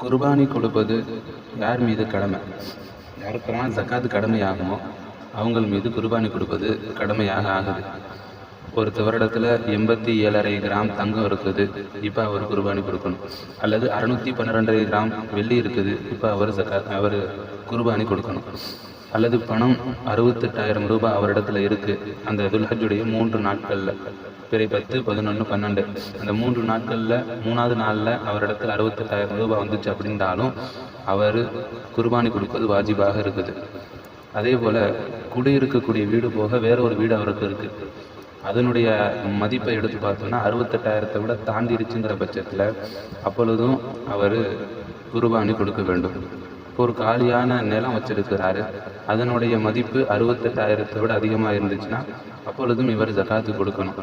குர்பானி கொடுப்பது யார் மீது கடமை? யாருக்கெல்லாம் ஜக்காத்து கடமையாகுமோ அவங்கள் மீது குர்பானி கொடுப்பது கடமையாக ஆகுது. ஒரு வருடத்தில் 87.5 கிராம் தங்கம் இருக்குது, இப்போ அவர் குர்பானி கொடுக்கணும். அல்லது 612 கிராம் வெள்ளி இருக்குது, இப்போ அவர் குர்பானி கொடுக்கணும். அல்லது பணம் 68,000 ரூபாய் அவரிடத்துல இருக்குது, அந்த துல்ஹஜ்ஜுடைய 3 நாட்களில் பிறை 10, 11, 12 அந்த 3 நாட்களில் 3ஆவது நாளில் அவரிடத்துல 68,000 ரூபாய் வந்துச்சு அப்படின்றாலும் அவர் குர்பானி கொடுப்பது வாஜிபாக இருக்குது. அதே போல் குடியிருக்கக்கூடிய வீடு போக வேற ஒரு வீடு அவருக்கு இருக்குது, அதனுடைய மதிப்பை எடுத்து பார்த்தோன்னா 68,000 விட தாண்டிருச்சுங்கிற பட்சத்தில் அப்பொழுதும் அவர் குர்பானி கொடுக்க வேண்டும். ஒரு காலியான நிலம் வச்சிருக்கிறாரு, அதனுடைய மதிப்பு 68,000 விட அதிகமாக இருந்துச்சுன்னா அப்பொழுதும் இவர் ஜக்காத்து கொடுக்கணும்.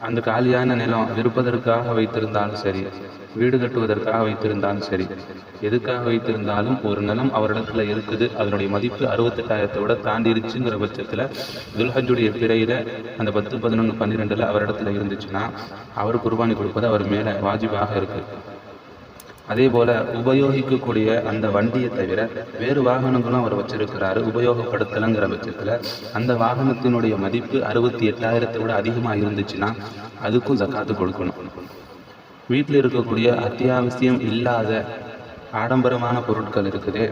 அந்த காலியான நிலம் விற்பதற்காக வைத்திருந்தாலும் சரி, வீடு கட்டுவதற்காக வைத்திருந்தாலும் சரி, எதுக்காக வைத்திருந்தாலும் ஒரு நிலம் அவரிடத்துல இருக்குது, அதனுடைய மதிப்பு 68,000 விட தாண்டிருச்சுங்கிற பட்சத்தில் துல்ஹஜ்ஜுடைய பிறையில அந்த 10, 11, 12 அவரிடத்துல இருந்துச்சுன்னா அவர் குர்பானி கொடுப்பது அவர் மேலே வாஜிபாக இருக்கு. அதே போல் உபயோகிக்கக்கூடிய அந்த வண்டியை தவிர வேறு வாகனங்களும் அவர் வச்சிருக்கிறாரு, உபயோகப்படுத்தலைங்கிற பட்சத்தில் அந்த வாகனத்தினுடைய மதிப்பு 68,000 விட அதிகமாக இருந்துச்சுன்னா அதுக்கும் ஜக்காத்து கொடுக்கணும். வீட்டில் இருக்கக்கூடிய அத்தியாவசியம் இல்லாத ஆடம்பரமான பொருட்கள் இருக்குது,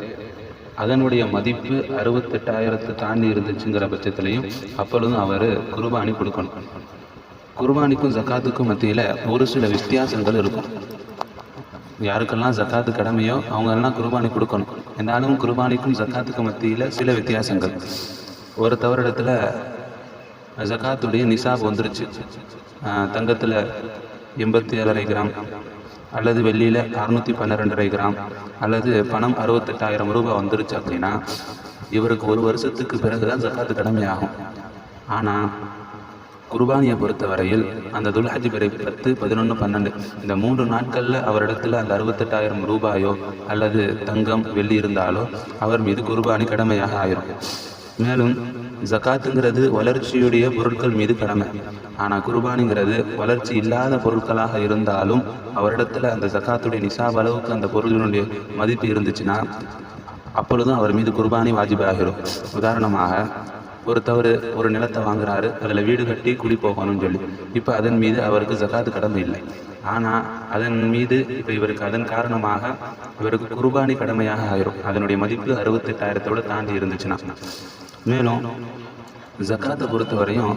அதனுடைய மதிப்பு 68,000 தாண்டி இருந்துச்சுங்கிற பட்சத்துலையும் அப்பொழுதும் அவர் குர்பானி கொடுக்கணும். குர்பானிக்கும் ஜக்காத்துக்கும் மத்தியில் ஒரு சில வித்தியாசங்கள் இருக்கும். யாருக்கெல்லாம் ஜக்காத்து கடமையோ அவங்கெல்லாம் குர்பானி கொடுக்கணும். என்றாலும் குர்பானிக்கும் ஜக்காத்துக்கு மத்தியில் சில வித்தியாசங்கள். ஒரு தவறிடத்தில் ஜக்காத்துடைய நிசாப் வந்துருச்சு, தங்கத்தில் 87.5 கிராம் அல்லது வெள்ளியில் 612.5 கிராம் அல்லது பணம் 68,000 ரூபாய் வந்துருச்சு அப்படின்னா இவருக்கு ஒரு வருஷத்துக்கு பிறகுதான் ஜக்காத்து கடமையாகும். ஆனால் குர்பானியை பொறுத்த வரையில் அந்த துல்ஹஜ் பிறை 10, 11, 12 இந்த 3 நாட்களில் அவரிடத்துல அந்த 68,000 ரூபாயோ அல்லது தங்கம் வெள்ளி இருந்தாலோ அவர் மீது குர்பானி கடமையாக ஆயிரும். மேலும் ஜக்காத்துங்கிறது வளர்ச்சியுடைய பொருட்கள் மீது கடமை. ஆனால் குர்பானிங்கிறது வளர்ச்சி இல்லாத பொருட்களாக இருந்தாலும் அவரிடத்துல அந்த ஜக்காத்துடைய நிசாப் அளவுக்கு அந்த பொருளினுடைய மதிப்பு இருந்துச்சுன்னா அப்பொழுதும் அவர் மீது குர்பானி வாஜிபாகிரும். உதாரணமாக ஒரு நிலத்தை வாங்குறாரு, அதில் வீடு கட்டி குடி போகணும்னு சொல்லி, இப்போ அதன் மீது அவருக்கு ஜக்காத்து கடமை இல்லை. ஆனால் அதன் மீது இப்போ இவருக்கு அதன் காரணமாக இவருக்கு குர்பானி கடமையாக ஆயிரும். அதனுடைய மதிப்பு 68,000 விட தாண்டி இருந்துச்சுன்னா. மேலும் ஜக்காத்தை பொறுத்தவரையும்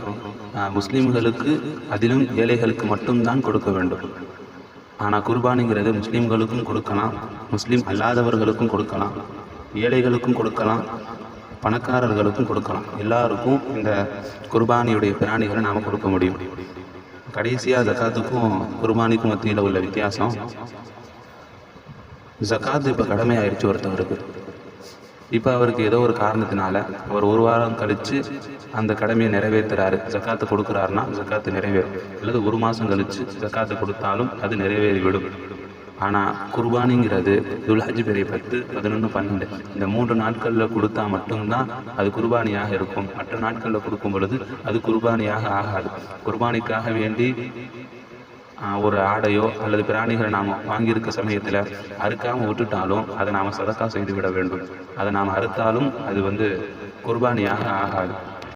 முஸ்லீம்களுக்கு அதிலும் ஏழைகளுக்கு மட்டும்தான் கொடுக்க வேண்டும். ஆனால் குர்பானிங்கிறது முஸ்லீம்களுக்கும் கொடுக்கலாம், முஸ்லீம் அல்லாதவர்களுக்கும் கொடுக்கலாம், ஏழைகளுக்கும் கொடுக்கலாம், பணக்காரர்களுக்கும் கொடுக்கலாம். எல்லாருக்கும் இந்த குர்பானியுடைய பிராணிகளை நாம் கொடுக்க முடியும். கடைசியாக ஜக்காத்துக்கும் குர்பானிக்கும் மத்தியில் உள்ள வித்தியாசம், ஜக்காத்து இப்போ கடமையாயிடுச்சு ஒருத்தவருக்கு. இப்போ அவருக்கு ஏதோ ஒரு காரணத்தினால அவர் ஒரு வாரம் கழித்து அந்த கடமையை நிறைவேற்றுறாரு, ஜக்காத்து கொடுக்குறாருன்னா ஜக்காத்து நிறைவேறும். அல்லது ஒரு மாதம் கழித்து ஜக்காத்து கொடுத்தாலும் அது நிறைவேறிவிடும். ஆனால் குர்பானிங்கிறது துல்ஹஜ் பிறை 10, 11, 12 இந்த 3 நாட்களில் கொடுத்தா மட்டும்தான் அது குர்பானியாக இருக்கும். மற்ற நாட்களில் கொடுக்கும் பொழுது அது குர்பானியாக ஆகாது. குர்பானிக்காக வேண்டி ஒரு ஆடையோ அல்லது பிராணிகளை நாம் வாங்கியிருக்க சமயத்தில் அறுக்காமல் விட்டுட்டாலும் அதை நாம் சதக்கா செய்து விட வேண்டும். அதை நாம் அறுத்தாலும் அது குர்பானியாக ஆகாது.